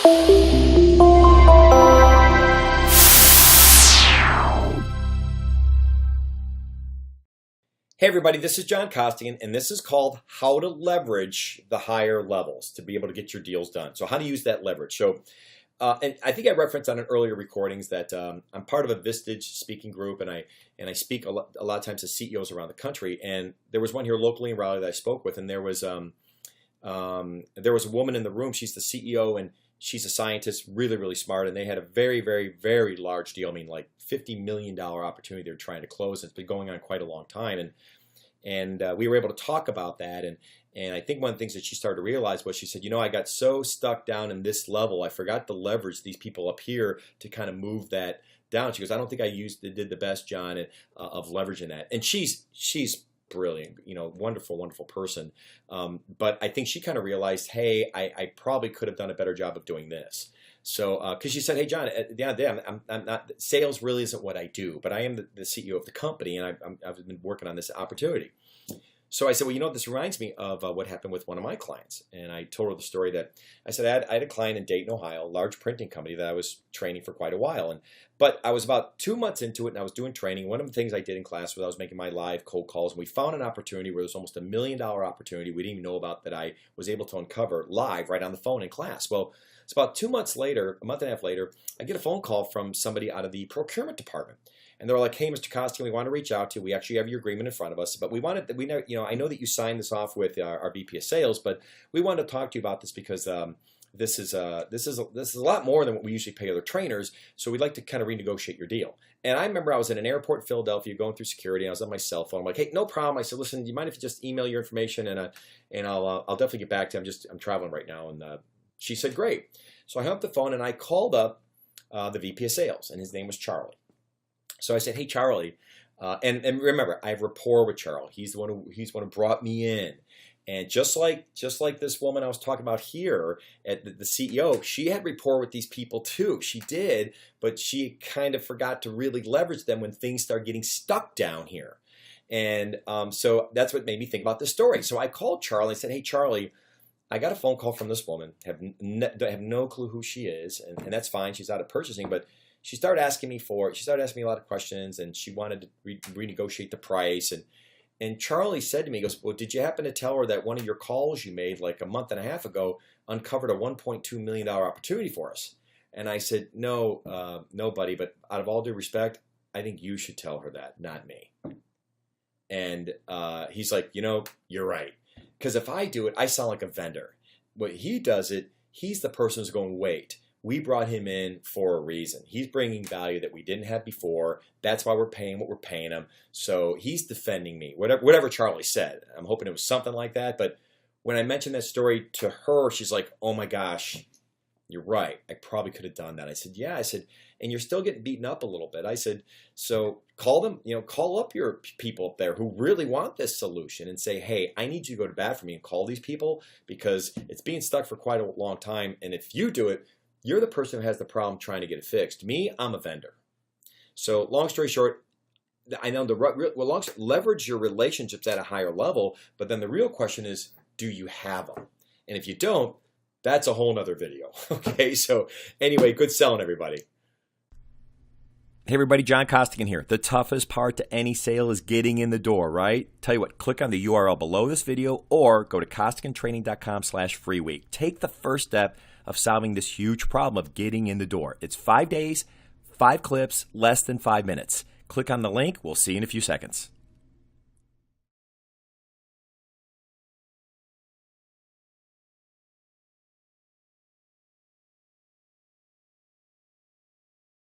Hey everybody, this is John Costigan, and this is called How to Leverage the Higher Levels to be able to get your deals done. So how to use that leverage. So, and I think I referenced on an earlier recordings that I'm part of a Vistage speaking group, and I speak a lot of times to CEOs around the country. And there was one here locally in Raleigh that I spoke with, and there was a woman in the room. She's the CEO, and she's a scientist, really, really smart. And they had a very, very, very large deal. I mean, like $50 million opportunity they're trying to close. It's been going on quite a long time. And we were able to talk about that. And I think one of the things that she started to realize was she said, you know, I got so stuck down in this level, I forgot to leverage these people up here to kind of move that down. She goes, I don't think I did the best, John, of leveraging that. And she's brilliant, you know, wonderful, wonderful person. But I think she kind of realized, hey, I probably could have done a better job of doing this. So, because she said, hey, John, at the end of the day, I'm not, sales really isn't what I do, but I am the CEO of the company, and I've been working on this opportunity. So I said, well, you know, this reminds me of what happened with one of my clients. And I told her the story that I said I had a client in Dayton, Ohio, a large printing company that I was training for quite a while. But I was about 2 months into it, and I was doing training. One of the things I did in class was I was making my live cold calls, and we found an opportunity where there was almost $1 million opportunity we didn't even know about that I was able to uncover live right on the phone in class. Well, it's about 2 months later, a month and a half later, I get a phone call from somebody out of the procurement department. And they're like, hey, Mr. Costigan, we want to reach out to you. We actually have your agreement in front of us, but I know that you signed this off with our VP of sales, but we wanted to talk to you about this because this is a lot more than what we usually pay other trainers. So we'd like to kind of renegotiate your deal. And I remember I was in an airport in Philadelphia going through security, and I was on my cell phone. I'm like, hey, no problem. I said, listen, do you mind if you just email your information, and I'll definitely get back to you. I'm traveling right now. And she said, great. So I hung up the phone and I called up the VP of sales, and his name was Charlie. So I said, hey, Charlie, and remember, I have rapport with Charlie. He's the one who brought me in. And just like this woman I was talking about here at the CEO, she had rapport with these people too. She did, but she kind of forgot to really leverage them when things started getting stuck down here. And so that's what made me think about this story. So I called Charlie and said, hey, Charlie, I got a phone call from this woman. Have no clue who she is, and that's fine. She's out of purchasing, but she started asking me a lot of questions, and she wanted to renegotiate the price. And Charlie said to me, he goes, well, did you happen to tell her that one of your calls you made like a month and a half ago uncovered a $1.2 million opportunity for us? And I said, no, buddy, but out of all due respect, I think you should tell her that, not me. And he's like, you know, you're right. Because if I do it, I sound like a vendor. When he does it, he's the person who's going, wait, we brought him in for a reason. He's bringing value that we didn't have before. That's why we're paying what we're paying him. So he's defending me, whatever Charlie said. I'm hoping it was something like that. But when I mentioned that story to her, she's like, oh my gosh, you're right. I probably could have done that. I said, yeah. I said, and you're still getting beaten up a little bit. I said, so call them, call up your people up there who really want this solution and say, hey, I need you to go to bat for me and call these people because it's being stuck for quite a long time. And if you do it, you're the person who has the problem trying to get it fixed. Me, I'm a vendor. So long story short, I know leverage your relationships at a higher level, but then the real question is, do you have them? And if you don't, that's a whole nother video. Okay, so anyway, good selling, everybody. Hey everybody, John Costigan here. The toughest part to any sale is getting in the door, right? Tell you what, click on the URL below this video or go to costigantraining.com/free week. Take the first step of solving this huge problem of getting in the door. It's 5 days, 5 clips, less than 5 minutes. Click on the link. We'll see you in a few seconds.